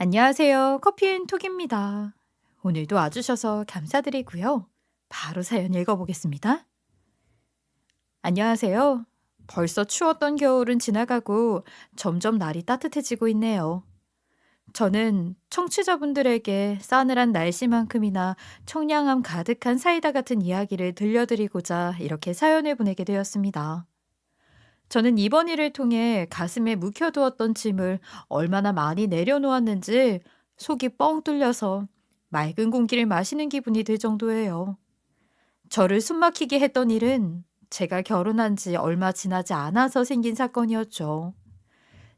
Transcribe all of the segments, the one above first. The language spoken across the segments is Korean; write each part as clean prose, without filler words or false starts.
안녕하세요. 커피앤톡입니다. 오늘도 와주셔서 감사드리고요. 바로 사연 읽어보겠습니다. 안녕하세요. 벌써 추웠던 겨울은 지나가고 점점 날이 따뜻해지고 있네요. 저는 청취자분들에게 싸늘한 날씨만큼이나 청량함 가득한 사이다 같은 이야기를 들려드리고자 이렇게 사연을 보내게 되었습니다. 저는 이번 일을 통해 가슴에 묵혀두었던 짐을 얼마나 많이 내려놓았는지 속이 뻥 뚫려서 맑은 공기를 마시는 기분이 들 정도예요. 저를 숨막히게 했던 일은 제가 결혼한 지 얼마 지나지 않아서 생긴 사건이었죠.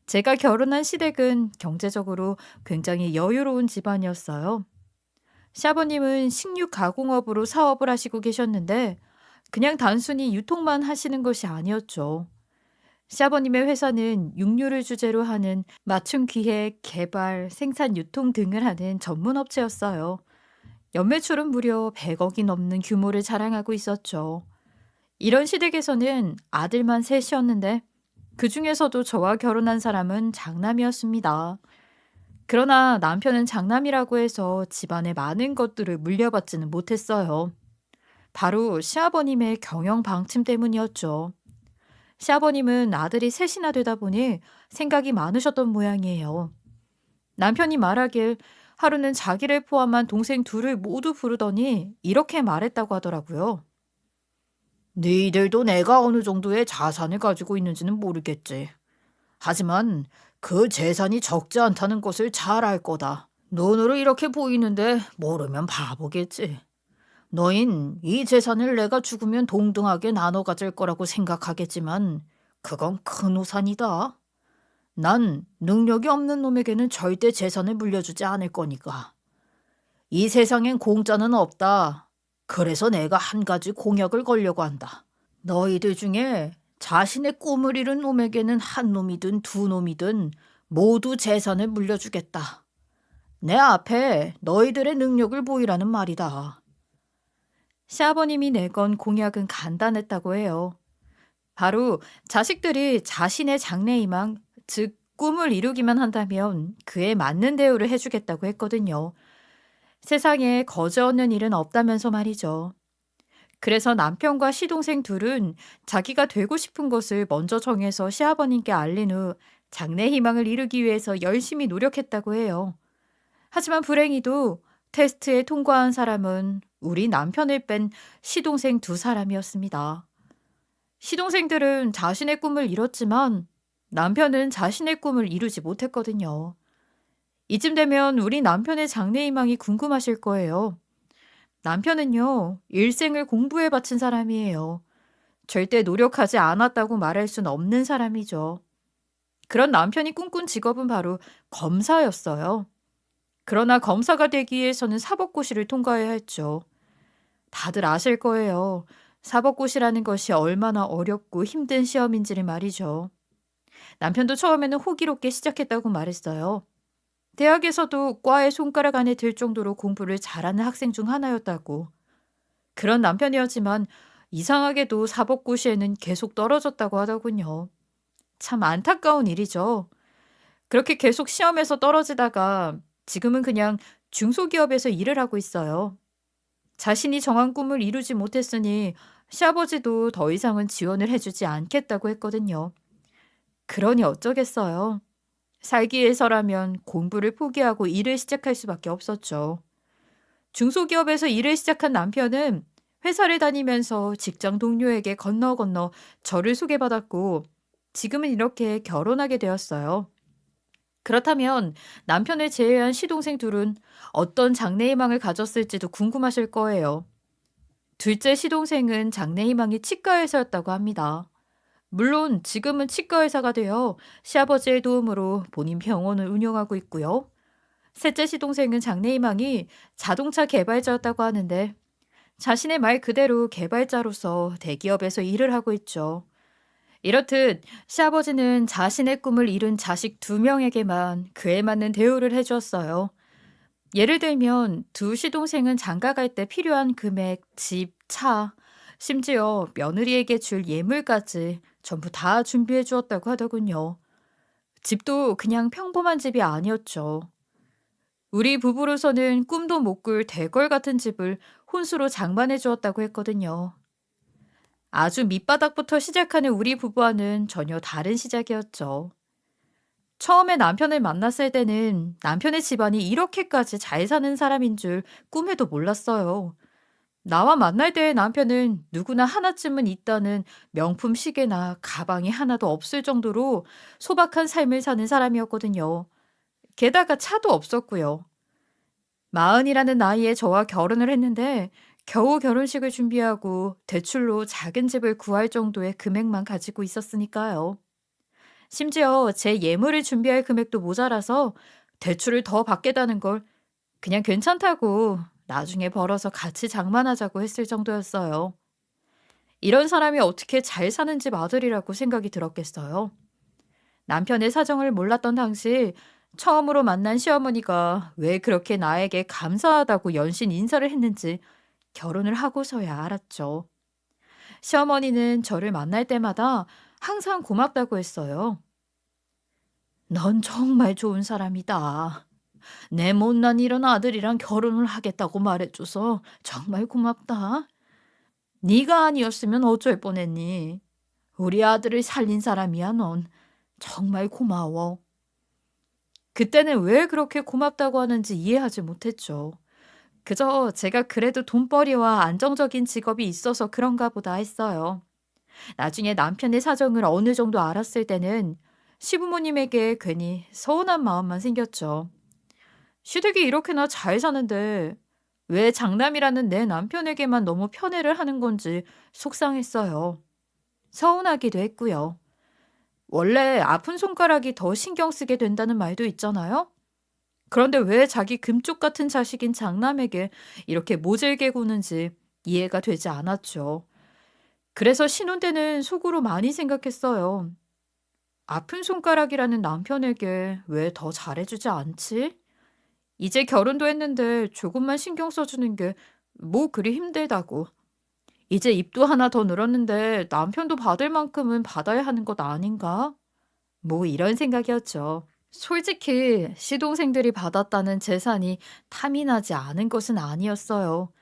제가 결혼한 시댁은 경제적으로 굉장히 여유로운 집안이었어요. 시아버님은 식육 가공업으로 사업을 하시고 계셨는데 그냥 단순히 유통만 하시는 것이 아니었죠. 시아버님의 회사는 육류를 주제로 하는 맞춤 기획, 개발, 생산, 유통 등을 하는 전문 업체였어요. 연매출은 무려 100억이 넘는 규모를 자랑하고 있었죠. 이런 시댁에서는 아들만 셋이었는데 그 중에서도 저와 결혼한 사람은 장남이었습니다. 그러나 남편은 장남이라고 해서 집안의 많은 것들을 물려받지는 못했어요. 바로 시아버님의 경영 방침 때문이었죠. 시아버님은 아들이 셋이나 되다 보니 생각이 많으셨던 모양이에요. 남편이 말하길 하루는 자기를 포함한 동생 둘을 모두 부르더니 이렇게 말했다고 하더라고요. 너희들도 내가 어느 정도의 자산을 가지고 있는지는 모르겠지. 하지만 그 재산이 적지 않다는 것을 잘 알 거다. 눈으로 이렇게 보이는데 모르면 바보겠지. 너흰 이 재산을 내가 죽으면 동등하게 나눠 가질 거라고 생각하겠지만 그건 큰 오산이다. 난 능력이 없는 놈에게는 절대 재산을 물려주지 않을 거니까. 이 세상엔 공짜는 없다. 그래서 내가 한 가지 공약을 걸려고 한다. 너희들 중에 자신의 꿈을 이룬 놈에게는 한 놈이든 두 놈이든 모두 재산을 물려주겠다. 내 앞에 너희들의 능력을 보이라는 말이다. 시아버님이 내건 공약은 간단했다고 해요. 바로 자식들이 자신의 장래희망, 즉 꿈을 이루기만 한다면 그에 맞는 대우를 해주겠다고 했거든요. 세상에 거저없는 일은 없다면서 말이죠. 그래서 남편과 시동생 둘은 자기가 되고 싶은 것을 먼저 정해서 시아버님께 알린 후 장래희망을 이루기 위해서 열심히 노력했다고 해요. 하지만 불행히도 테스트에 통과한 사람은 우리 남편을 뺀 시동생 두 사람이었습니다. 시동생들은 자신의 꿈을 이뤘지만 남편은 자신의 꿈을 이루지 못했거든요. 이쯤 되면 우리 남편의 장래희망이 궁금하실 거예요. 남편은요, 일생을 공부에 바친 사람이에요. 절대 노력하지 않았다고 말할 수는 없는 사람이죠. 그런 남편이 꿈꾼 직업은 바로 검사였어요. 그러나 검사가 되기 위해서는 사법고시를 통과해야 했죠. 다들 아실 거예요. 사법고시라는 것이 얼마나 어렵고 힘든 시험인지를 말이죠. 남편도 처음에는 호기롭게 시작했다고 말했어요. 대학에서도 과의 손가락 안에 들 정도로 공부를 잘하는 학생 중 하나였다고. 그런 남편이었지만 이상하게도 사법고시에는 계속 떨어졌다고 하더군요. 참 안타까운 일이죠. 그렇게 계속 시험에서 떨어지다가 지금은 그냥 중소기업에서 일을 하고 있어요. 자신이 정한 꿈을 이루지 못했으니 시아버지도 더 이상은 지원을 해주지 않겠다고 했거든요. 그러니 어쩌겠어요. 살기 위해서라면 공부를 포기하고 일을 시작할 수밖에 없었죠. 중소기업에서 일을 시작한 남편은 회사를 다니면서 직장 동료에게 건너 저를 소개받았고 지금은 이렇게 결혼하게 되었어요. 그렇다면 남편을 제외한 시동생 둘은 어떤 장래희망을 가졌을지도 궁금하실 거예요. 둘째 시동생은 장래희망이 치과의사였다고 합니다. 물론 지금은 치과의사가 되어 시아버지의 도움으로 본인 병원을 운영하고 있고요. 셋째 시동생은 장래희망이 자동차 개발자였다고 하는데 자신의 말 그대로 개발자로서 대기업에서 일을 하고 있죠. 이렇듯 시아버지는 자신의 꿈을 이룬 자식 두 명에게만 그에 맞는 대우를 해주었어요. 예를 들면 두 시동생은 장가 갈 때 필요한 금액, 집, 차, 심지어 며느리에게 줄 예물까지 전부 다 준비해 주었다고 하더군요. 집도 그냥 평범한 집이 아니었죠. 우리 부부로서는 꿈도 못 꿀 대걸 같은 집을 혼수로 장만해 주었다고 했거든요. 아주 밑바닥부터 시작하는 우리 부부와는 전혀 다른 시작이었죠. 처음에 남편을 만났을 때는 남편의 집안이 이렇게까지 잘 사는 사람인 줄 꿈에도 몰랐어요. 나와 만날 때의 남편은 누구나 하나쯤은 있다는 명품 시계나 가방이 하나도 없을 정도로 소박한 삶을 사는 사람이었거든요. 게다가 차도 없었고요. 마흔이라는 나이에 저와 결혼을 했는데 겨우 결혼식을 준비하고 대출로 작은 집을 구할 정도의 금액만 가지고 있었으니까요. 심지어 제 예물을 준비할 금액도 모자라서 대출을 더 받겠다는 걸 그냥 괜찮다고 나중에 벌어서 같이 장만하자고 했을 정도였어요. 이런 사람이 어떻게 잘 사는 집 아들이라고 생각이 들었겠어요. 남편의 사정을 몰랐던 당시 처음으로 만난 시어머니가 왜 그렇게 나에게 감사하다고 연신 인사를 했는지 결혼을 하고서야 알았죠. 시어머니는 저를 만날 때마다 항상 고맙다고 했어요. 넌 정말 좋은 사람이다. 내 못난 이런 아들이랑 결혼을 하겠다고 말해줘서 정말 고맙다. 네가 아니었으면 어쩔 뻔했니? 우리 아들을 살린 사람이야 넌. 정말 고마워. 그때는 왜 그렇게 고맙다고 하는지 이해하지 못했죠. 그저 제가 그래도 돈벌이와 안정적인 직업이 있어서 그런가 보다 했어요. 나중에 남편의 사정을 어느 정도 알았을 때는 시부모님에게 괜히 서운한 마음만 생겼죠. 시댁이 이렇게나 잘 사는데 왜 장남이라는 내 남편에게만 너무 편애를 하는 건지 속상했어요. 서운하기도 했고요. 원래 아픈 손가락이 더 신경 쓰게 된다는 말도 있잖아요? 그런데 왜 자기 금쪽 같은 자식인 장남에게 이렇게 모질게 구는지 이해가 되지 않았죠. 그래서 신혼 때는 속으로 많이 생각했어요. 아픈 손가락이라는 남편에게 왜 더 잘해주지 않지? 이제 결혼도 했는데 조금만 신경 써주는 게 뭐 그리 힘들다고. 이제 입도 하나 더 늘었는데 남편도 받을 만큼은 받아야 하는 것 아닌가? 뭐 이런 생각이었죠. 솔직히 시동생들이 받았다는 재산이 탐이 나지 않은 것은 아니었어요.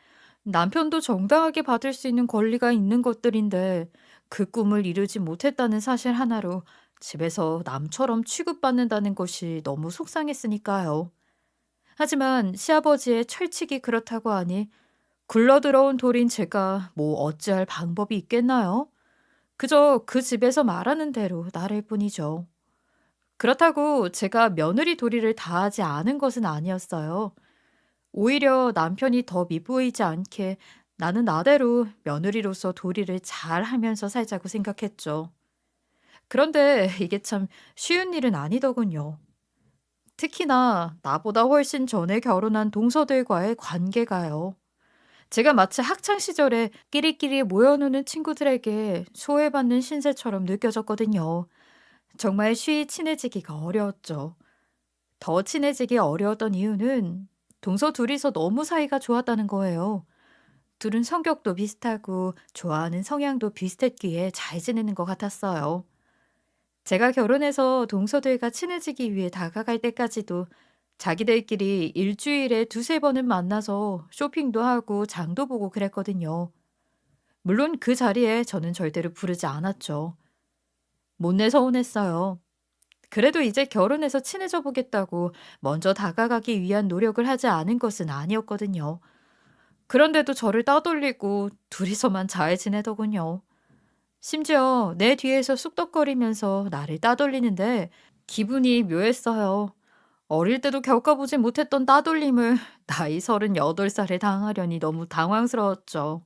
남편도 정당하게 받을 수 있는 권리가 있는 것들인데 그 꿈을 이루지 못했다는 사실 하나로 집에서 남처럼 취급받는다는 것이 너무 속상했으니까요. 하지만 시아버지의 철칙이 그렇다고 하니 굴러들어온 돌인 제가 뭐 어찌할 방법이 있겠나요? 그저 그 집에서 말하는 대로 나를 뿐이죠. 그렇다고 제가 며느리 도리를 다하지 않은 것은 아니었어요. 오히려 남편이 더 미보이지 않게 나는 나대로 며느리로서 도리를 잘 하면서 살자고 생각했죠. 그런데 이게 참 쉬운 일은 아니더군요. 특히나 나보다 훨씬 전에 결혼한 동서들과의 관계가요. 제가 마치 학창 시절에 끼리끼리 모여노는 친구들에게 소외받는 신세처럼 느껴졌거든요. 정말 쉬이 친해지기가 어려웠죠. 더 친해지기 어려웠던 이유는 동서 둘이서 너무 사이가 좋았다는 거예요. 둘은 성격도 비슷하고 좋아하는 성향도 비슷했기에 잘 지내는 것 같았어요. 제가 결혼해서 동서들과 친해지기 위해 다가갈 때까지도 자기들끼리 일주일에 두세 번은 만나서 쇼핑도 하고 장도 보고 그랬거든요. 물론 그 자리에 저는 절대로 부르지 않았죠. 못내 서운했어요. 그래도 이제 결혼해서 친해져 보겠다고 먼저 다가가기 위한 노력을 하지 않은 것은 아니었거든요. 그런데도 저를 따돌리고 둘이서만 잘 지내더군요. 심지어 내 뒤에서 쑥덕거리면서 나를 따돌리는데 기분이 묘했어요. 어릴 때도 겪어보지 못했던 따돌림을 나이 38살에 당하려니 너무 당황스러웠죠.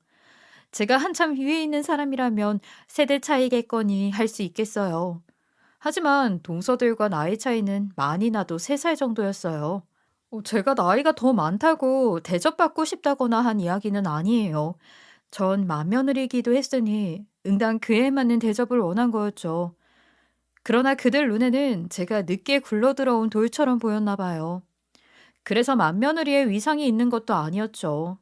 제가 한참 위에 있는 사람이라면 세대 차이겠거니 할 수 있겠어요. 하지만 동서들과 나이 차이는 많이 나도 3살 정도였어요. 제가 나이가 더 많다고 대접받고 싶다거나 한 이야기는 아니에요. 전 맏며느리이기도 했으니 응당 그에 맞는 대접을 원한 거였죠. 그러나 그들 눈에는 제가 늦게 굴러들어온 돌처럼 보였나 봐요. 그래서 맏며느리의 위상이 있는 것도 아니었죠.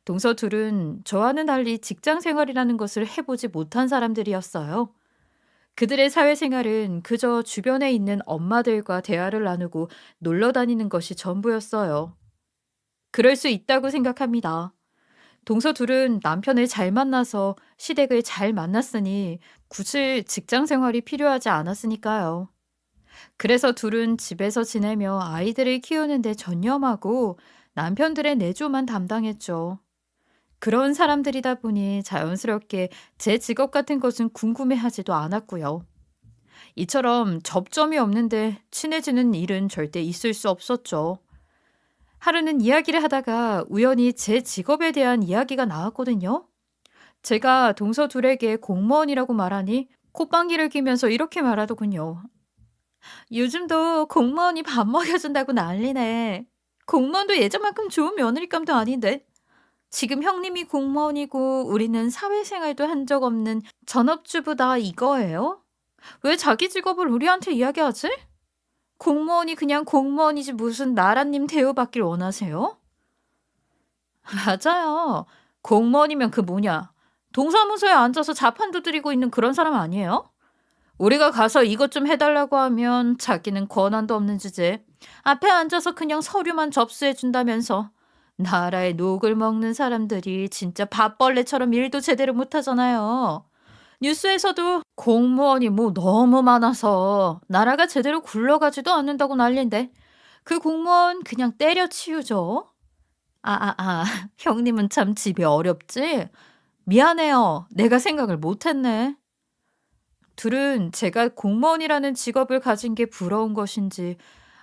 동서 둘은 저와는 달리 직장 생활이라는 것을 해보지 못한 사람들이었어요. 그들의 사회생활은 그저 주변에 있는 엄마들과 대화를 나누고 놀러 다니는 것이 전부였어요. 그럴 수 있다고 생각합니다. 동서 둘은 남편을 잘 만나서 시댁을 잘 만났으니 굳이 직장 생활이 필요하지 않았으니까요. 그래서 둘은 집에서 지내며 아이들을 키우는 데 전념하고 남편들의 내조만 담당했죠. 그런 사람들이다 보니 자연스럽게 제 직업 같은 것은 궁금해하지도 않았고요. 이처럼 접점이 없는데 친해지는 일은 절대 있을 수 없었죠. 하루는 이야기를 하다가 우연히 제 직업에 대한 이야기가 나왔거든요. 제가 동서 둘에게 공무원이라고 말하니 콧방귀를 뀌면서 이렇게 말하더군요. 요즘도 공무원이 밥 먹여준다고 난리네. 공무원도 예전만큼 좋은 며느리감도 아닌데. 지금 형님이 공무원이고 우리는 사회생활도 한 적 없는 전업주부다 이거예요? 왜 자기 직업을 우리한테 이야기하지? 공무원이 그냥 공무원이지 무슨 나라님 대우받길 원하세요? 맞아요. 공무원이면 그 뭐냐. 동사무소에 앉아서 자판 두드리고 있는 그런 사람 아니에요? 우리가 가서 이것 좀 해달라고 하면 자기는 권한도 없는 주제. 앞에 앉아서 그냥 서류만 접수해 준다면서. 나라의 녹을 먹는 사람들이 진짜 밥벌레처럼 일도 제대로 못하잖아요. 뉴스에서도 공무원이 뭐 너무 많아서 나라가 제대로 굴러가지도 않는다고 난리인데 그 공무원 그냥 때려치우죠. 형님은 참 집이 어렵지? 미안해요. 내가 생각을 못했네. 둘은 제가 공무원이라는 직업을 가진 게 부러운 것인지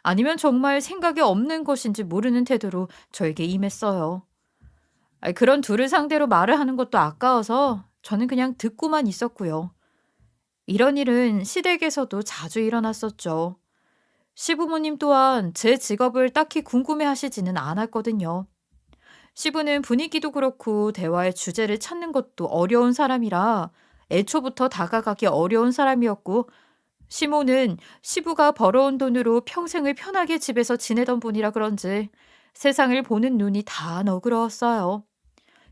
아니면 정말 생각이 없는 것인지 모르는 태도로 저에게 임했어요. 그런 둘을 상대로 말을 하는 것도 아까워서 저는 그냥 듣고만 있었고요. 이런 일은 시댁에서도 자주 일어났었죠. 시부모님 또한 제 직업을 딱히 궁금해하시지는 않았거든요. 시부는 분위기도 그렇고 대화의 주제를 찾는 것도 어려운 사람이라 애초부터 다가가기 어려운 사람이었고 시모는 시부가 벌어온 돈으로 평생을 편하게 집에서 지내던 분이라 그런지 세상을 보는 눈이 다 너그러웠어요.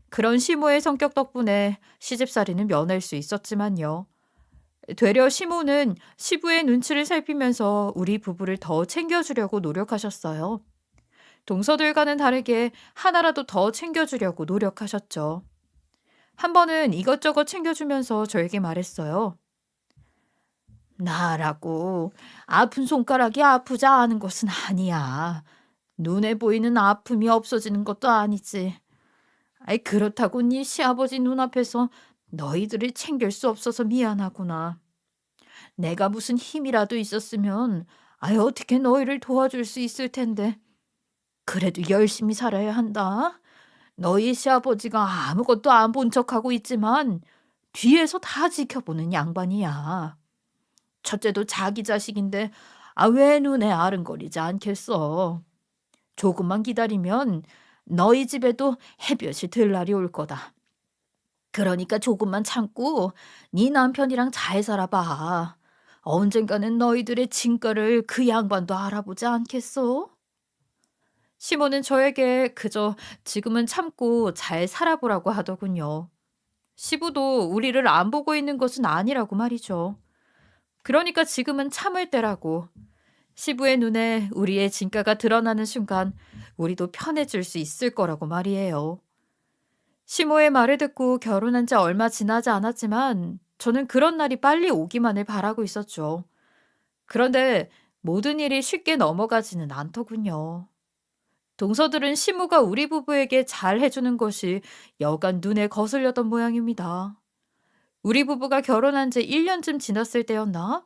그런 시모의 성격 덕분에 시집살이는 면할 수 있었지만요. 되려 시모는 시부의 눈치를 살피면서 우리 부부를 더 챙겨주려고 노력하셨어요. 동서들과는 다르게 하나라도 더 챙겨주려고 노력하셨죠. 한 번은 이것저것 챙겨주면서 저에게 말했어요. 나라고 아픈 손가락이 아프지 않은 것은 아니야. 눈에 보이는 아픔이 없어지는 것도 아니지. 그렇다고 네 시아버지 눈앞에서 너희들을 챙길 수 없어서 미안하구나. 내가 무슨 힘이라도 있었으면 어떻게 너희를 도와줄 수 있을 텐데. 그래도 열심히 살아야 한다. 너희 시아버지가 아무것도 안 본 척하고 있지만 뒤에서 다 지켜보는 양반이야. 첫째도 자기 자식인데 왜 눈에 아른거리지 않겠어. 조금만 기다리면 너희 집에도 햇볕이 들 날이 올 거다. 그러니까 조금만 참고 네 남편이랑 잘 살아봐. 언젠가는 너희들의 진가를 그 양반도 알아보지 않겠어? 시모는 저에게 그저 지금은 참고 잘 살아보라고 하더군요. 시부도 우리를 안 보고 있는 것은 아니라고 말이죠. 그러니까 지금은 참을 때라고. 시부의 눈에 우리의 진가가 드러나는 순간 우리도 편해질 수 있을 거라고 말이에요. 시모의 말을 듣고 결혼한 지 얼마 지나지 않았지만 저는 그런 날이 빨리 오기만을 바라고 있었죠. 그런데 모든 일이 쉽게 넘어가지는 않더군요. 동서들은 시모가 우리 부부에게 잘 해주는 것이 여간 눈에 거슬렸던 모양입니다. 우리 부부가 결혼한 지 1년쯤 지났을 때였나?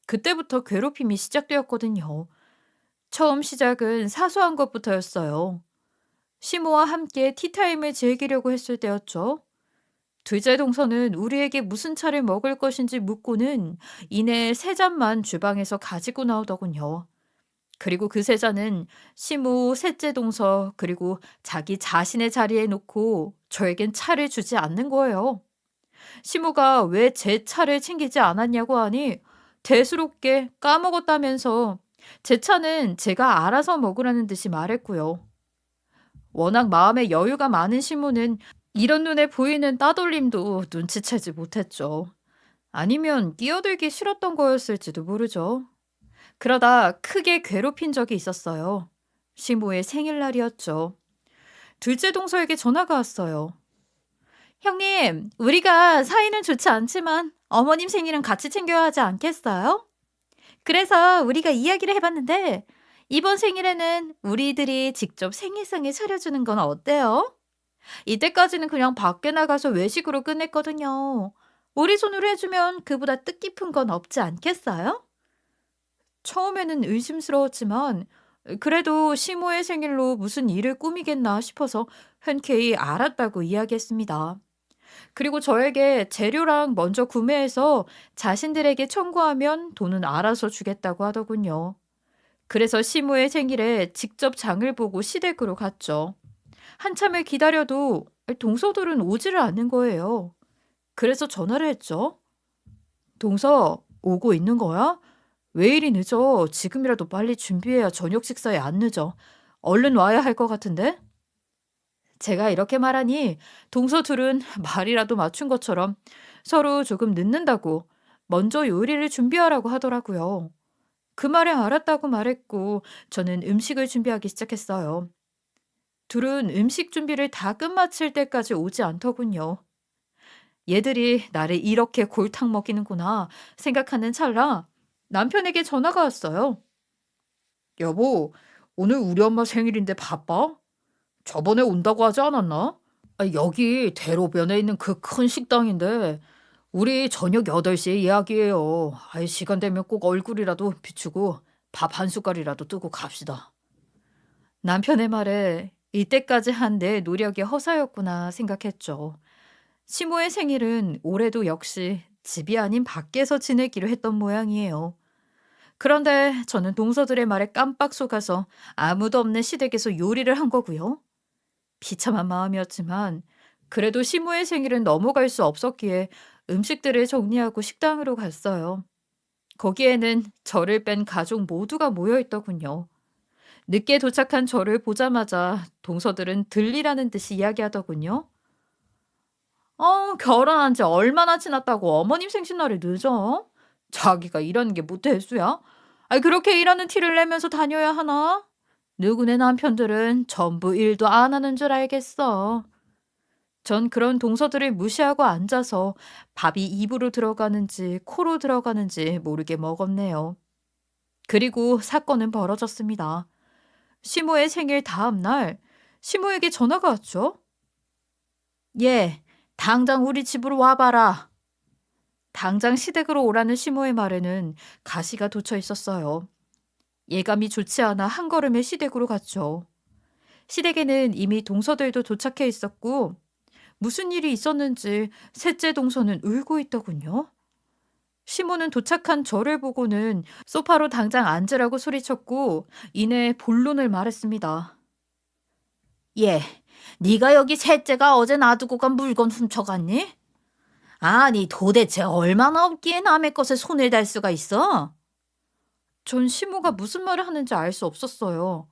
그때부터 괴롭힘이 시작되었거든요. 처음 시작은 사소한 것부터였어요. 시모와 함께 티타임을 즐기려고 했을 때였죠. 둘째 동서는 우리에게 무슨 차를 먹을 것인지 묻고는 이내 세 잔만 주방에서 가지고 나오더군요. 그리고 그 세 잔은 시모, 셋째 동서, 그리고 자기 자신의 자리에 놓고 저에겐 차를 주지 않는 거예요. 시모가 왜 제 차를 챙기지 않았냐고 하니 대수롭게 까먹었다면서 제 차는 제가 알아서 먹으라는 듯이 말했고요. 워낙 마음에 여유가 많은 시모는 이런 눈에 보이는 따돌림도 눈치채지 못했죠. 아니면 끼어들기 싫었던 거였을지도 모르죠. 그러다 크게 괴롭힌 적이 있었어요. 시모의 생일날이었죠. 둘째 동서에게 전화가 왔어요. 형님, 우리가 사이는 좋지 않지만 어머님 생일은 같이 챙겨야 하지 않겠어요? 그래서 우리가 이야기를 해봤는데 이번 생일에는 우리들이 직접 생일상을 차려주는 건 어때요? 이때까지는 그냥 밖에 나가서 외식으로 끝냈거든요. 우리 손으로 해주면 그보다 뜻깊은 건 없지 않겠어요? 처음에는 의심스러웠지만 그래도 시모의 생일로 무슨 일을 꾸미겠나 싶어서 흔쾌히 알았다고 이야기했습니다. 그리고 저에게 재료랑 먼저 구매해서 자신들에게 청구하면 돈은 알아서 주겠다고 하더군요. 그래서 시모의 생일에 직접 장을 보고 시댁으로 갔죠. 한참을 기다려도 동서들은 오지를 않는 거예요. 그래서 전화를 했죠. 동서, 오고 있는 거야? 왜 이리 늦어? 지금이라도 빨리 준비해야 저녁 식사에 안 늦어. 얼른 와야 할 것 같은데? 제가 이렇게 말하니 동서 둘은 말이라도 맞춘 것처럼 서로 조금 늦는다고 먼저 요리를 준비하라고 하더라고요. 그 말에 알았다고 말했고 저는 음식을 준비하기 시작했어요. 둘은 음식 준비를 다 끝마칠 때까지 오지 않더군요. 얘들이 나를 이렇게 골탕 먹이는구나 생각하는 찰나 남편에게 전화가 왔어요. 여보, 오늘 우리 엄마 생일인데 바빠? 저번에 온다고 하지 않았나? 여기 대로변에 있는 그 큰 식당인데 우리 저녁 8시에 예약이에요. 시간 되면 꼭 얼굴이라도 비추고 밥 한 숟갈이라도 뜨고 갑시다. 남편의 말에 이때까지 한 내 노력이 허사였구나 생각했죠. 시모의 생일은 올해도 역시 집이 아닌 밖에서 지내기로 했던 모양이에요. 그런데 저는 동서들의 말에 깜빡 속아서 아무도 없는 시댁에서 요리를 한 거고요. 비참한 마음이었지만 그래도 시모의 생일은 넘어갈 수 없었기에 음식들을 정리하고 식당으로 갔어요. 거기에는 저를 뺀 가족 모두가 모여 있더군요. 늦게 도착한 저를 보자마자 동서들은 들리라는 듯이 이야기하더군요. 결혼한 지 얼마나 지났다고 어머님 생신날에 늦어? 자기가 일하는 게 뭐 대수야? 그렇게 일하는 티를 내면서 다녀야 하나? 누구네 남편들은 전부 일도 안 하는 줄 알겠어. 전 그런 동서들을 무시하고 앉아서 밥이 입으로 들어가는지 코로 들어가는지 모르게 먹었네요. 그리고 사건은 벌어졌습니다. 시모의 생일 다음 날 시모에게 전화가 왔죠. 예, 당장 우리 집으로 와봐라. 당장 시댁으로 오라는 시모의 말에는 가시가 돋쳐 있었어요. 예감이 좋지 않아 한 걸음에 시댁으로 갔죠. 시댁에는 이미 동서들도 도착해 있었고 무슨 일이 있었는지 셋째 동서는 울고 있더군요. 시모는 도착한 저를 보고는 소파로 당장 앉으라고 소리쳤고 이내 본론을 말했습니다. 예, 네가 여기 셋째가 어제 놔두고 간 물건 훔쳐갔니? 아니 도대체 얼마나 없기에 남의 것에 손을 댈 수가 있어? 전 시모가 무슨 말을 하는지 알 수 없었어요.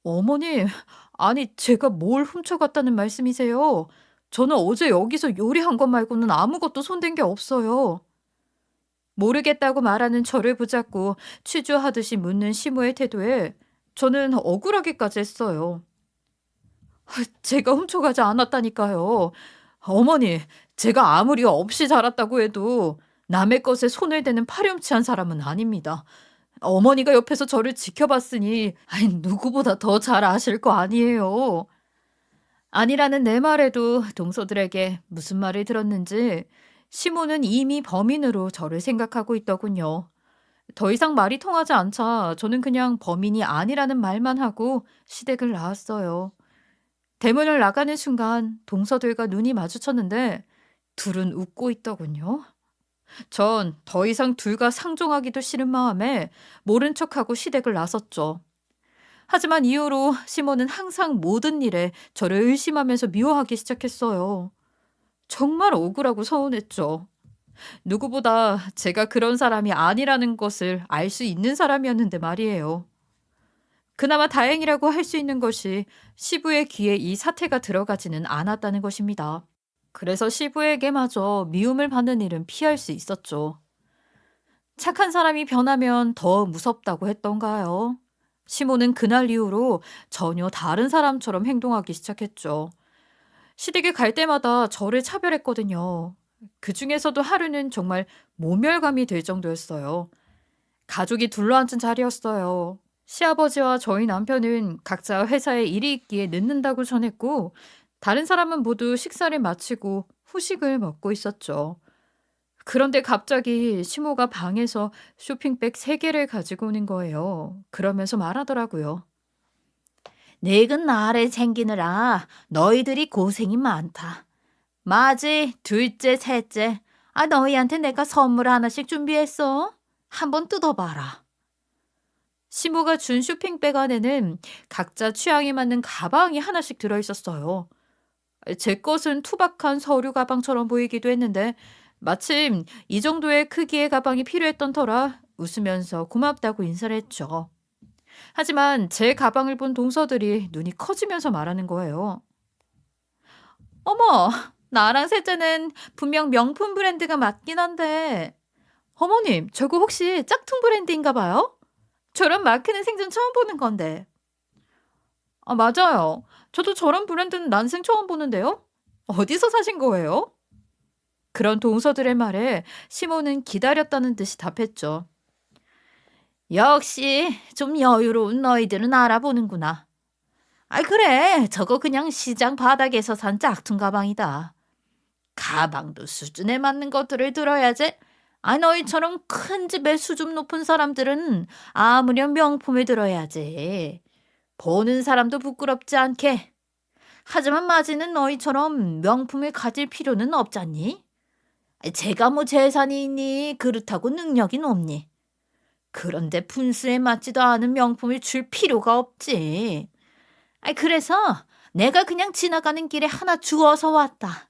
어머니, 아니 제가 뭘 훔쳐갔다는 말씀이세요? 저는 어제 여기서 요리한 것 말고는 아무것도 손댄 게 없어요. 모르겠다고 말하는 저를 붙잡고 취조하듯이 묻는 시모의 태도에 저는 억울하기까지 했어요. 제가 훔쳐가지 않았다니까요. 어머니, 제가 아무리 없이 자랐다고 해도 남의 것에 손을 대는 파렴치한 사람은 아닙니다. 어머니가 옆에서 저를 지켜봤으니 누구보다 더 잘 아실 거 아니에요. 아니라는 내 말에도 동서들에게 무슨 말을 들었는지 시모는 이미 범인으로 저를 생각하고 있더군요. 더 이상 말이 통하지 않자 저는 그냥 범인이 아니라는 말만 하고 시댁을 나왔어요. 대문을 나가는 순간 동서들과 눈이 마주쳤는데 둘은 웃고 있더군요. 전 더 이상 둘과 상종하기도 싫은 마음에 모른 척하고 시댁을 나섰죠. 하지만 이후로 시모는 항상 모든 일에 저를 의심하면서 미워하기 시작했어요. 정말 억울하고 서운했죠. 누구보다 제가 그런 사람이 아니라는 것을 알 수 있는 사람이었는데 말이에요. 그나마 다행이라고 할 수 있는 것이 시부의 귀에 이 사태가 들어가지는 않았다는 것입니다. 그래서 시부에게마저 미움을 받는 일은 피할 수 있었죠. 착한 사람이 변하면 더 무섭다고 했던가요? 시모는 그날 이후로 전혀 다른 사람처럼 행동하기 시작했죠. 시댁에 갈 때마다 저를 차별했거든요. 그 중에서도 하루는 정말 모멸감이 될 정도였어요. 가족이 둘러앉은 자리였어요. 시아버지와 저희 남편은 각자 회사에 일이 있기에 늦는다고 전했고, 다른 사람은 모두 식사를 마치고 후식을 먹고 있었죠. 그런데 갑자기 시모가 방에서 쇼핑백 3개를 가지고 오는 거예요. 그러면서 말하더라고요. 늙은 나를 챙기느라 너희들이 고생이 많다. 맞이, 둘째, 셋째. 너희한테 내가 선물 하나씩 준비했어. 한번 뜯어봐라. 시모가 준 쇼핑백 안에는 각자 취향에 맞는 가방이 하나씩 들어있었어요. 제 것은 투박한 서류 가방처럼 보이기도 했는데 마침 이 정도의 크기의 가방이 필요했던 터라 웃으면서 고맙다고 인사를 했죠. 하지만 제 가방을 본 동서들이 눈이 커지면서 말하는 거예요. 어머, 나랑 셋째는 분명 명품 브랜드가 맞긴 한데 어머님, 저거 혹시 짝퉁 브랜드인가 봐요? 저런 마크는 생전 처음 보는 건데. 맞아요. 저도 저런 브랜드는 난생 처음 보는데요. 어디서 사신 거예요? 그런 동서들의 말에 시모는 기다렸다는 듯이 답했죠. 역시 좀 여유로운 너희들은 알아보는구나. 그래. 저거 그냥 시장 바닥에서 산 짝퉁 가방이다. 가방도 수준에 맞는 것들을 들어야지. 너희처럼 큰 집에 수준 높은 사람들은 아무렴 명품을 들어야지. 보는 사람도 부끄럽지 않게. 하지만 마지는 너희처럼 명품을 가질 필요는 없잖니? 제가 뭐 재산이 있니? 그렇다고 능력이 높니? 그런데 분수에 맞지도 않은 명품을 줄 필요가 없지. 그래서 내가 그냥 지나가는 길에 하나 주워서 왔다.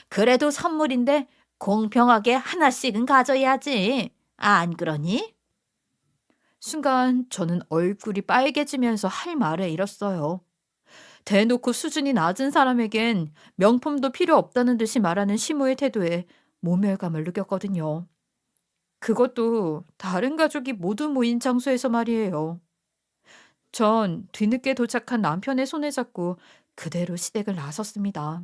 그래도 선물인데 공평하게 하나씩은 가져야지. 안 그러니? 순간 저는 얼굴이 빨개지면서 할 말을 잃었어요. 대놓고 수준이 낮은 사람에겐 명품도 필요 없다는 듯이 말하는 시모의 태도에 모멸감을 느꼈거든요. 그것도 다른 가족이 모두 모인 장소에서 말이에요. 전 뒤늦게 도착한 남편의 손을 잡고 그대로 시댁을 나섰습니다.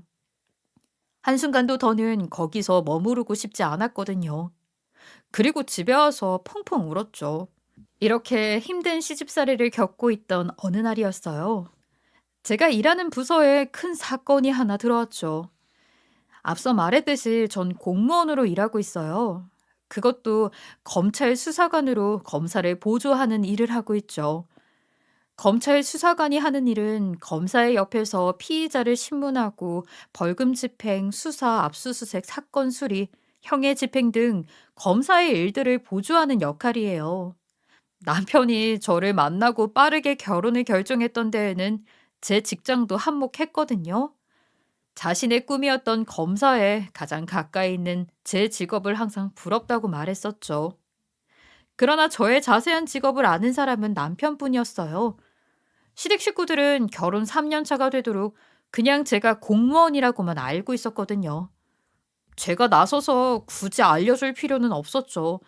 한순간도 더는 거기서 머무르고 싶지 않았거든요. 그리고 집에 와서 펑펑 울었죠. 이렇게 힘든 시집살이를 겪고 있던 어느 날이었어요. 제가 일하는 부서에 큰 사건이 하나 들어왔죠. 앞서 말했듯이 전 공무원으로 일하고 있어요. 그것도 검찰 수사관으로 검사를 보조하는 일을 하고 있죠. 검찰 수사관이 하는 일은 검사의 옆에서 피의자를 신문하고 벌금 집행, 수사, 압수수색, 사건 수리, 형의 집행 등 검사의 일들을 보조하는 역할이에요. 남편이 저를 만나고 빠르게 결혼을 결정했던 데에는 제 직장도 한몫했거든요. 자신의 꿈이었던 검사에 가장 가까이 있는 제 직업을 항상 부럽다고 말했었죠. 그러나 저의 자세한 직업을 아는 사람은 남편뿐이었어요. 시댁 식구들은 결혼 3년 차가 되도록 그냥 제가 공무원이라고만 알고 있었거든요. 제가 나서서 굳이 알려줄 필요는 없었죠.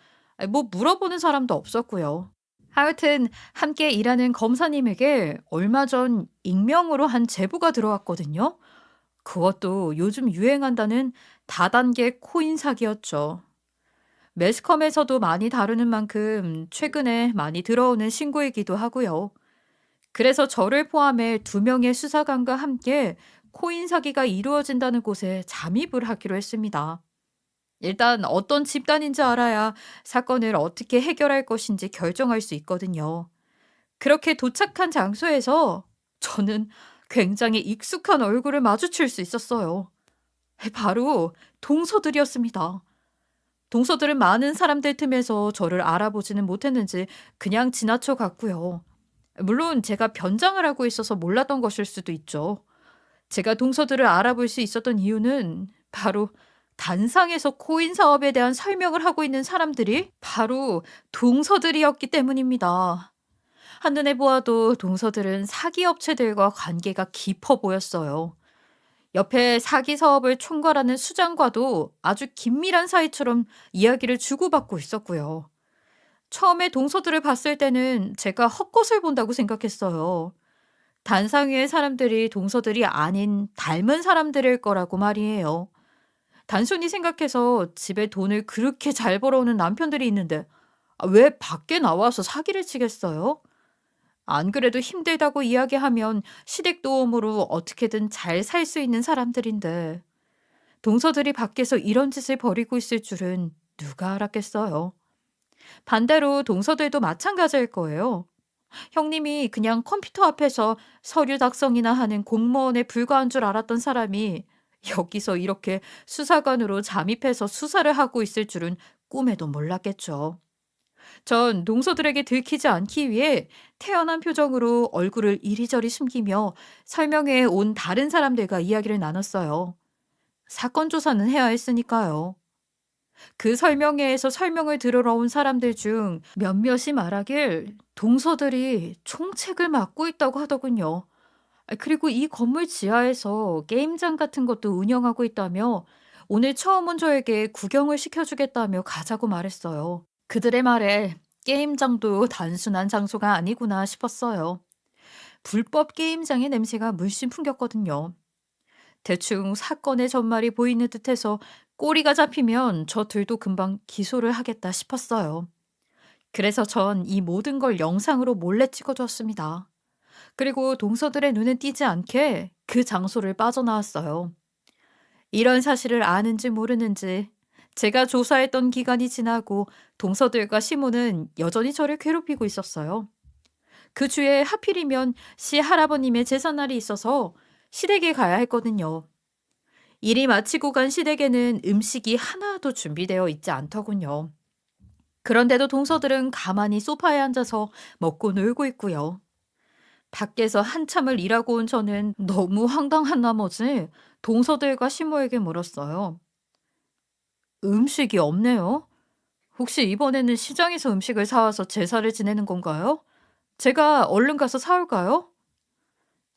뭐 물어보는 사람도 없었고요. 하여튼 함께 일하는 검사님에게 얼마 전 익명으로 한 제보가 들어왔거든요. 그것도 요즘 유행한다는 다단계 코인 사기였죠. 매스컴에서도 많이 다루는 만큼 최근에 많이 들어오는 신고이기도 하고요. 그래서 저를 포함해 2명의 수사관과 함께 코인 사기가 이루어진다는 곳에 잠입을 하기로 했습니다. 일단 어떤 집단인지 알아야 사건을 어떻게 해결할 것인지 결정할 수 있거든요. 그렇게 도착한 장소에서 저는 굉장히 익숙한 얼굴을 마주칠 수 있었어요. 바로 동서들이었습니다. 동서들은 많은 사람들 틈에서 저를 알아보지는 못했는지 그냥 지나쳐 갔고요. 물론 제가 변장을 하고 있어서 몰랐던 것일 수도 있죠. 제가 동서들을 알아볼 수 있었던 이유는 바로 단상에서 코인 사업에 대한 설명을 하고 있는 사람들이 바로 동서들이었기 때문입니다. 한눈에 보아도 동서들은 사기 업체들과 관계가 깊어 보였어요. 옆에 사기 사업을 총괄하는 수장과도 아주 긴밀한 사이처럼 이야기를 주고받고 있었고요. 처음에 동서들을 봤을 때는 제가 헛것을 본다고 생각했어요. 단상 위의 사람들이 동서들이 아닌 닮은 사람들일 거라고 말이에요. 단순히 생각해서 집에 돈을 그렇게 잘 벌어오는 남편들이 있는데 왜 밖에 나와서 사기를 치겠어요? 안 그래도 힘들다고 이야기하면 시댁 도움으로 어떻게든 잘 살 수 있는 사람들인데 동서들이 밖에서 이런 짓을 벌이고 있을 줄은 누가 알았겠어요. 반대로 동서들도 마찬가지일 거예요. 형님이 그냥 컴퓨터 앞에서 서류 작성이나 하는 공무원에 불과한 줄 알았던 사람이 여기서 이렇게 수사관으로 잠입해서 수사를 하고 있을 줄은 꿈에도 몰랐겠죠. 전 동서들에게 들키지 않기 위해 태연한 표정으로 얼굴을 이리저리 숨기며 설명회에 온 다른 사람들과 이야기를 나눴어요. 사건 조사는 해야 했으니까요. 그 설명회에서 설명을 들으러 온 사람들 중 몇몇이 말하길 동서들이 총책을 맡고 있다고 하더군요. 그리고 이 건물 지하에서 게임장 같은 것도 운영하고 있다며 오늘 처음 온 저에게 구경을 시켜주겠다며 가자고 말했어요. 그들의 말에 게임장도 단순한 장소가 아니구나 싶었어요. 불법 게임장의 냄새가 물씬 풍겼거든요. 대충 사건의 전말이 보이는 듯해서 꼬리가 잡히면 저들도 금방 기소를 하겠다 싶었어요. 그래서 전 이 모든 걸 영상으로 몰래 찍어두었습니다. 그리고 동서들의 눈에 띄지 않게 그 장소를 빠져나왔어요. 이런 사실을 아는지 모르는지 제가 조사했던 기간이 지나고 동서들과 시모는 여전히 저를 괴롭히고 있었어요. 그 주에 하필이면 시 할아버님의 제삿날이 있어서 시댁에 가야 했거든요. 일이 마치고 간 시댁에는 음식이 하나도 준비되어 있지 않더군요. 그런데도 동서들은 가만히 소파에 앉아서 먹고 놀고 있고요. 밖에서 한참을 일하고 온 저는 너무 황당한 나머지 동서들과 시모에게 물었어요. 음식이 없네요. 혹시 이번에는 시장에서 음식을 사와서 제사를 지내는 건가요? 제가 얼른 가서 사올까요?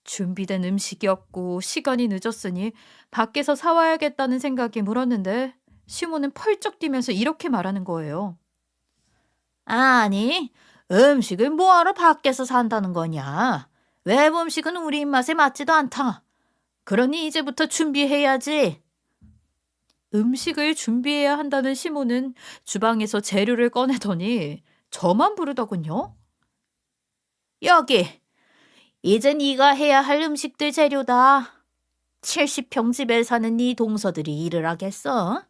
준비된 음식이 없고 시간이 늦었으니 밖에서 사와야겠다는 생각이 물었는데 시모는 펄쩍 뛰면서 이렇게 말하는 거예요. 아니, 음식을 뭐하러 밖에서 산다는 거냐? 외부 음식은 우리 입맛에 맞지도 않다. 그러니 이제부터 준비해야지. 음식을 준비해야 한다는 시모는 주방에서 재료를 꺼내더니 저만 부르더군요. 여기, 이제 네가 해야 할 음식들 재료다. 70평 집에 사는 네 동서들이 일을 하겠어?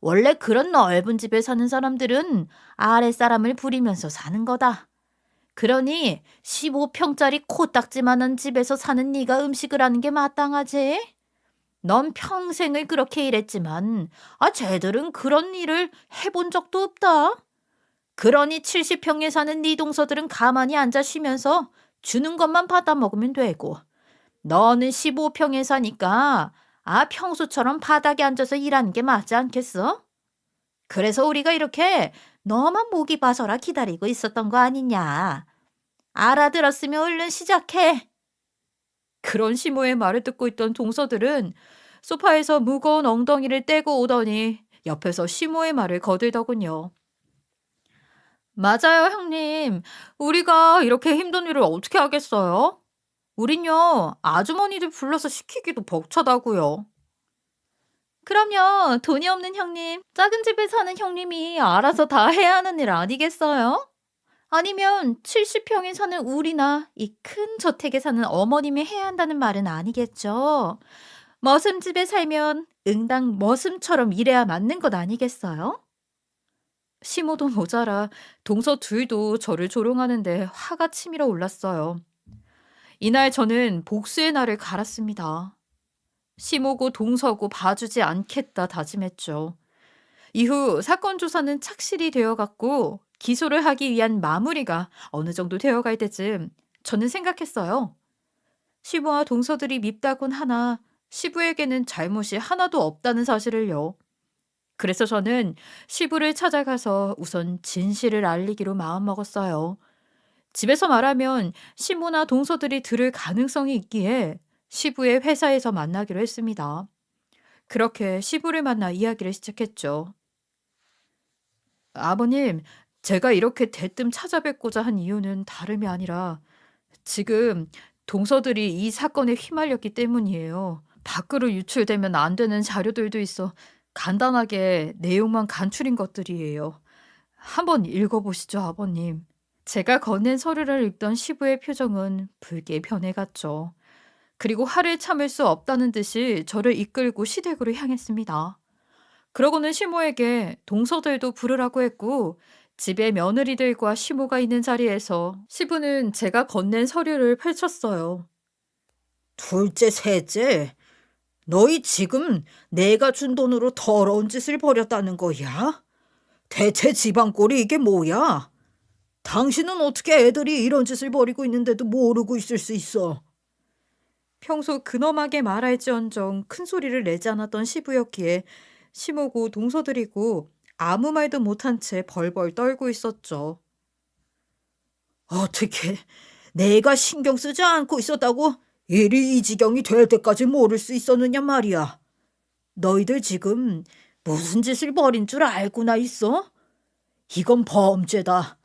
원래 그런 넓은 집에 사는 사람들은 아랫사람을 부리면서 사는 거다. 그러니 15평짜리 코딱지만한 집에서 사는 네가 음식을 하는 게 마땅하지? 넌 평생을 그렇게 일했지만 쟤들은 그런 일을 해본 적도 없다. 그러니 70평에 사는 네 동서들은 가만히 앉아 쉬면서 주는 것만 받아 먹으면 되고 너는 15평에 사니까 평소처럼 바닥에 앉아서 일하는 게 맞지 않겠어? 그래서 우리가 이렇게 너만 목이 봐서라 기다리고 있었던 거 아니냐. 알아들었으면 얼른 시작해. 그런 시모의 말을 듣고 있던 동서들은 소파에서 무거운 엉덩이를 떼고 오더니 옆에서 시모의 말을 거들더군요. 맞아요, 형님. 우리가 이렇게 힘든 일을 어떻게 하겠어요? 우린요, 아주머니들 불러서 시키기도 벅차다고요. 그럼요, 돈이 없는 형님, 작은 집에 사는 형님이 알아서 다 해야 하는 일 아니겠어요? 아니면 70평에 사는 우리나 이 큰 저택에 사는 어머님이 해야 한다는 말은 아니겠죠. 머슴집에 살면 응당 머슴처럼 일해야 맞는 것 아니겠어요? 시모도 모자라 동서 둘도 저를 조롱하는데 화가 치밀어 올랐어요. 이날 저는 복수의 날을 갈았습니다. 시모고 동서고 봐주지 않겠다 다짐했죠. 이후 사건 조사는 착실히 되어갔고 기소를 하기 위한 마무리가 어느 정도 되어갈 때쯤 저는 생각했어요. 시부와 동서들이 밉다곤 하나 시부에게는 잘못이 하나도 없다는 사실을요. 그래서 저는 시부를 찾아가서 우선 진실을 알리기로 마음먹었어요. 집에서 말하면 시모나 동서들이 들을 가능성이 있기에 시부의 회사에서 만나기로 했습니다. 그렇게 시부를 만나 이야기를 시작했죠. 아버님, 제가 이렇게 대뜸 찾아뵙고자 한 이유는 다름이 아니라 지금 동서들이 이 사건에 휘말렸기 때문이에요. 밖으로 유출되면 안 되는 자료들도 있어 간단하게 내용만 간추린 것들이에요. 한번 읽어보시죠, 아버님. 제가 건넨 서류를 읽던 시부의 표정은 붉게 변해갔죠. 그리고 화를 참을 수 없다는 듯이 저를 이끌고 시댁으로 향했습니다. 그러고는 시모에게 동서들도 부르라고 했고 집에 며느리들과 시모가 있는 자리에서 시부는 제가 건넨 서류를 펼쳤어요. 둘째, 셋째, 너희 지금 내가 준 돈으로 더러운 짓을 벌였다는 거야? 대체 집안 꼴이 이게 뭐야? 당신은 어떻게 애들이 이런 짓을 벌이고 있는데도 모르고 있을 수 있어? 평소 근엄하게 말할지언정 큰 소리를 내지 않았던 시부였기에 시모고 동서들이고 아무 말도 못한 채 벌벌 떨고 있었죠. 어떻게 내가 신경 쓰지 않고 있었다고 일이 이 지경이 될 때까지 모를 수 있었느냐 말이야. 너희들 지금 무슨 짓을 벌인 줄 알고나 있어? 이건 범죄다.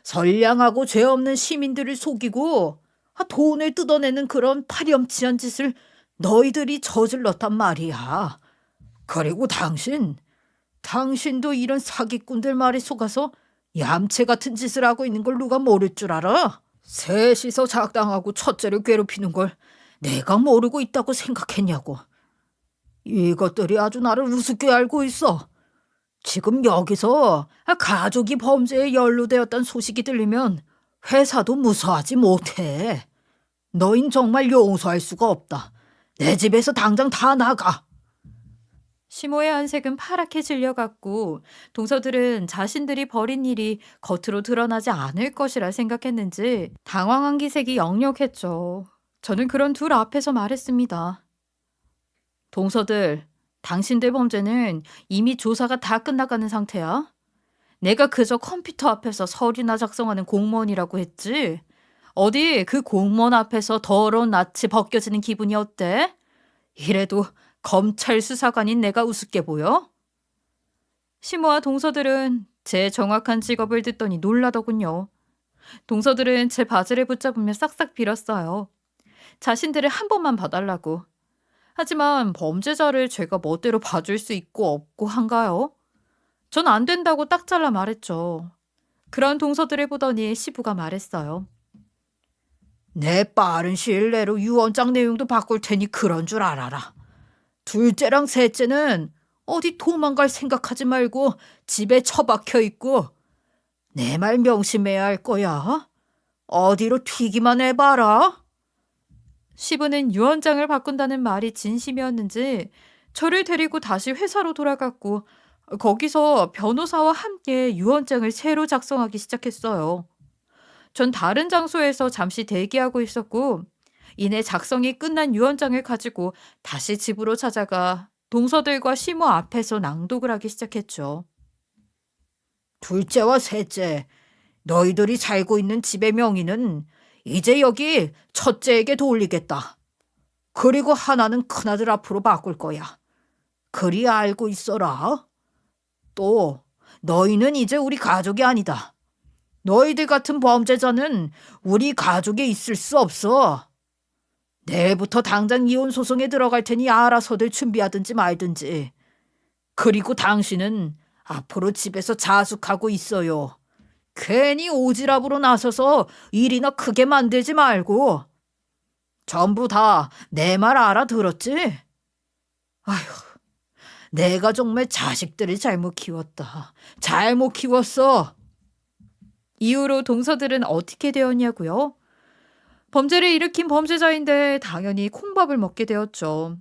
선량하고 죄 없는 시민들을 속이고 돈을 뜯어내는 그런 파렴치한 짓을 너희들이 저질렀단 말이야. 그리고 당신도 이런 사기꾼들 말에 속아서 얌체 같은 짓을 하고 있는 걸 누가 모를 줄 알아? 셋이서 작당하고 첫째를 괴롭히는 걸 내가 모르고 있다고 생각했냐고. 이것들이 아주 나를 우습게 알고 있어. 지금 여기서 가족이 범죄에 연루되었다는 소식이 들리면 회사도 무서워하지 못해. 너흰 정말 용서할 수가 없다. 내 집에서 당장 다 나가. 시모의 안색은 파랗게 질려갔고 동서들은 자신들이 벌인 일이 겉으로 드러나지 않을 것이라 생각했는지 당황한 기색이 역력했죠. 저는 그런 둘 앞에서 말했습니다. 동서들, 당신들 범죄는 이미 조사가 다 끝나가는 상태야. 내가 그저 컴퓨터 앞에서 서류나 작성하는 공무원이라고 했지. 어디 그 공무원 앞에서 더러운 낯이 벗겨지는 기분이 어때? 이래도 검찰 수사관인 내가 우습게 보여? 시모와 동서들은 제 정확한 직업을 듣더니 놀라더군요. 동서들은 제 바지를 붙잡으며 싹싹 빌었어요. 자신들을 한 번만 봐달라고. 하지만 범죄자를 제가 멋대로 봐줄 수 있고 없고 한가요? 전 안 된다고 딱 잘라 말했죠. 그런 동서들을 보더니 시부가 말했어요. 내 빠른 시일 내로 유언장 내용도 바꿀 테니 그런 줄 알아라. 둘째랑 셋째는 어디 도망갈 생각하지 말고 집에 처박혀 있고 내 말 명심해야 할 거야. 어디로 튀기만 해봐라. 시부는 유언장을 바꾼다는 말이 진심이었는지 저를 데리고 다시 회사로 돌아갔고 거기서 변호사와 함께 유언장을 새로 작성하기 시작했어요. 전 다른 장소에서 잠시 대기하고 있었고 이내 작성이 끝난 유언장을 가지고 다시 집으로 찾아가 동서들과 시모 앞에서 낭독을 하기 시작했죠. 둘째와 셋째, 너희들이 살고 있는 집의 명의는 이제 여기 첫째에게 돌리겠다. 그리고 하나는 큰아들 앞으로 바꿀 거야. 그리 알고 있어라. 또 너희는 이제 우리 가족이 아니다. 너희들 같은 범죄자는 우리 가족에 있을 수 없어. 내일부터 당장 이혼 소송에 들어갈 테니 알아서들 준비하든지 말든지. 그리고 당신은 앞으로 집에서 자숙하고 있어요. 괜히 오지랖으로 나서서 일이나 크게 만들지 말고. 전부 다 내 말 알아들었지? 아휴, 내가 정말 자식들을 잘못 키웠다. 잘못 키웠어. 이후로 동서들은 어떻게 되었냐고요? 범죄를 일으킨 범죄자인데 당연히 콩밥을 먹게 되었죠.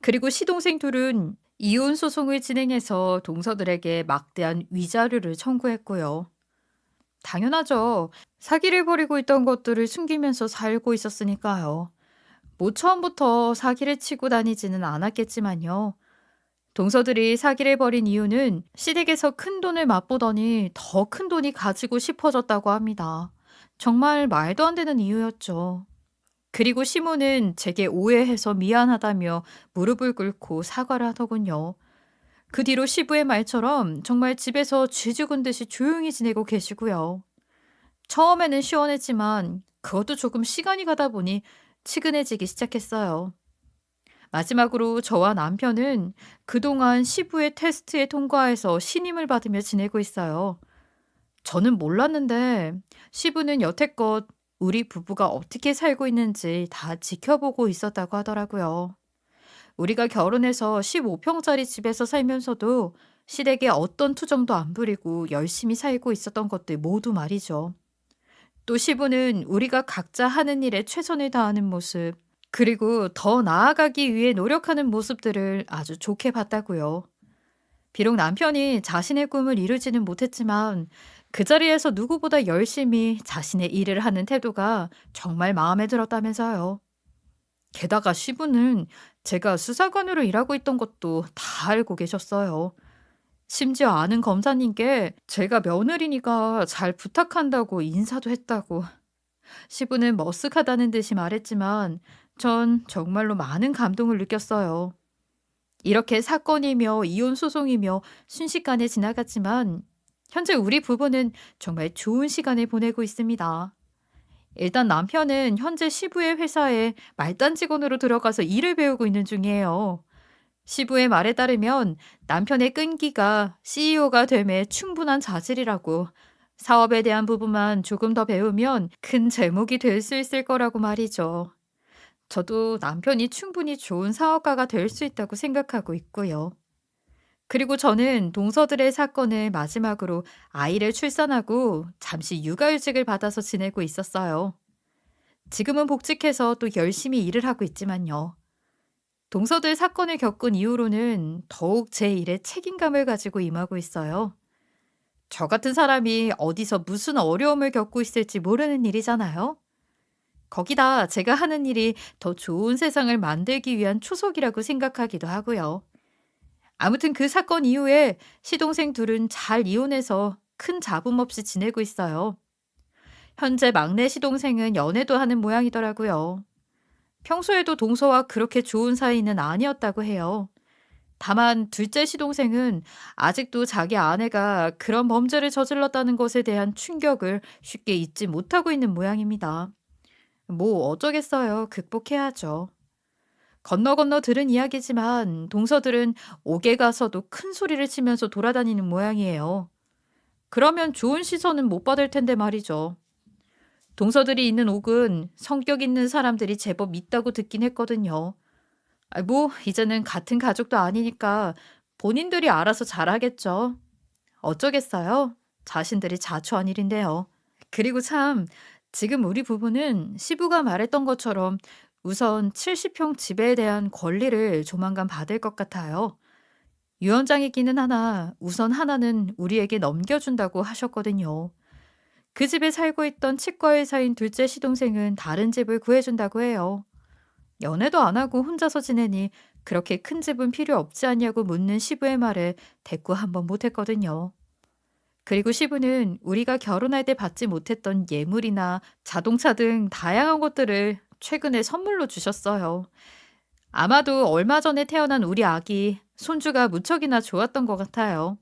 그리고 시동생 둘은 이혼 소송을 진행해서 동서들에게 막대한 위자료를 청구했고요. 당연하죠. 사기를 벌이고 있던 것들을 숨기면서 살고 있었으니까요. 뭐 처음부터 사기를 치고 다니지는 않았겠지만요. 동서들이 사기를 벌인 이유는 시댁에서 큰 돈을 맛보더니 더 큰 돈이 가지고 싶어졌다고 합니다. 정말 말도 안 되는 이유였죠. 그리고 시모는 제게 오해해서 미안하다며 무릎을 꿇고 사과를 하더군요. 그 뒤로 시부의 말처럼 정말 집에서 쥐 죽은 듯이 조용히 지내고 계시고요. 처음에는 시원했지만 그것도 조금 시간이 가다 보니 치근해지기 시작했어요. 마지막으로 저와 남편은 그동안 시부의 테스트에 통과해서 신임을 받으며 지내고 있어요. 저는 몰랐는데 시부는 여태껏 우리 부부가 어떻게 살고 있는지 다 지켜보고 있었다고 하더라고요. 우리가 결혼해서 15평짜리 집에서 살면서도 시댁에 어떤 투정도 안 부리고 열심히 살고 있었던 것들 모두 말이죠. 또 시부는 우리가 각자 하는 일에 최선을 다하는 모습, 그리고 더 나아가기 위해 노력하는 모습들을 아주 좋게 봤다고요. 비록 남편이 자신의 꿈을 이루지는 못했지만 그 자리에서 누구보다 열심히 자신의 일을 하는 태도가 정말 마음에 들었다면서요. 게다가 시부는 제가 수사관으로 일하고 있던 것도 다 알고 계셨어요. 심지어 아는 검사님께 제가 며느리니까 잘 부탁한다고 인사도 했다고. 시부는 머쓱하다는 듯이 말했지만 전 정말로 많은 감동을 느꼈어요. 이렇게 사건이며 이혼 소송이며 순식간에 지나갔지만 현재 우리 부부는 정말 좋은 시간을 보내고 있습니다. 일단 남편은 현재 시부의 회사에 말단 직원으로 들어가서 일을 배우고 있는 중이에요. 시부의 말에 따르면 남편의 끈기가 CEO가 됨에 충분한 자질이라고, 사업에 대한 부분만 조금 더 배우면 큰 제목이 될 수 있을 거라고 말이죠. 저도 남편이 충분히 좋은 사업가가 될 수 있다고 생각하고 있고요. 그리고 저는 동서들의 사건을 마지막으로 아이를 출산하고 잠시 육아휴직을 받아서 지내고 있었어요. 지금은 복직해서 또 열심히 일을 하고 있지만요. 동서들 사건을 겪은 이후로는 더욱 제 일에 책임감을 가지고 임하고 있어요. 저 같은 사람이 어디서 무슨 어려움을 겪고 있을지 모르는 일이잖아요. 거기다 제가 하는 일이 더 좋은 세상을 만들기 위한 초석이라고 생각하기도 하고요. 아무튼 그 사건 이후에 시동생 둘은 잘 이혼해서 큰 잡음 없이 지내고 있어요. 현재 막내 시동생은 연애도 하는 모양이더라고요. 평소에도 동서와 그렇게 좋은 사이는 아니었다고 해요. 다만 둘째 시동생은 아직도 자기 아내가 그런 범죄를 저질렀다는 것에 대한 충격을 쉽게 잊지 못하고 있는 모양입니다. 뭐 어쩌겠어요. 극복해야죠. 건너 건너 들은 이야기지만 동서들은 옥에 가서도 큰 소리를 치면서 돌아다니는 모양이에요. 그러면 좋은 시선은 못 받을 텐데 말이죠. 동서들이 있는 옥은 성격 있는 사람들이 제법 있다고 듣긴 했거든요. 뭐 이제는 같은 가족도 아니니까 본인들이 알아서 잘하겠죠. 어쩌겠어요. 자신들이 자초한 일인데요. 그리고 참 지금 우리 부부는 시부가 말했던 것처럼 우선 70평 집에 대한 권리를 조만간 받을 것 같아요. 유언장이기는 하나 우선 하나는 우리에게 넘겨준다고 하셨거든요. 그 집에 살고 있던 치과의사인 둘째 시동생은 다른 집을 구해준다고 해요. 연애도 안 하고 혼자서 지내니 그렇게 큰 집은 필요 없지 않냐고 묻는 시부의 말에 대꾸 한번 못했거든요. 그리고 시부는 우리가 결혼할 때 받지 못했던 예물이나 자동차 등 다양한 것들을 최근에 선물로 주셨어요. 아마도 얼마 전에 태어난 우리 아기, 손주가 무척이나 좋았던 것 같아요.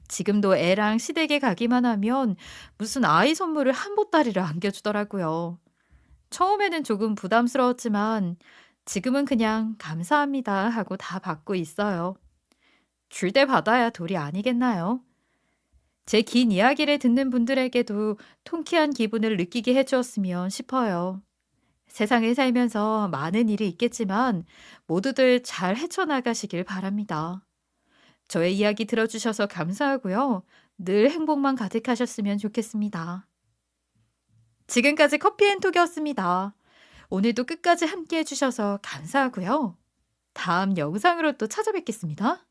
지금도 애랑 시댁에 가기만 하면 무슨 아이 선물을 한 보따리를 안겨주더라고요. 처음에는 조금 부담스러웠지만 지금은 그냥 감사합니다 하고 다 받고 있어요. 줄 때 받아야 도리 아니겠나요? 제 긴 이야기를 듣는 분들에게도 통쾌한 기분을 느끼게 해주었으면 싶어요. 세상을 살면서 많은 일이 있겠지만 모두들 잘 헤쳐나가시길 바랍니다. 저의 이야기 들어주셔서 감사하고요. 늘 행복만 가득하셨으면 좋겠습니다. 지금까지 커피앤톡이었습니다. 오늘도 끝까지 함께 해주셔서 감사하고요. 다음 영상으로 또 찾아뵙겠습니다.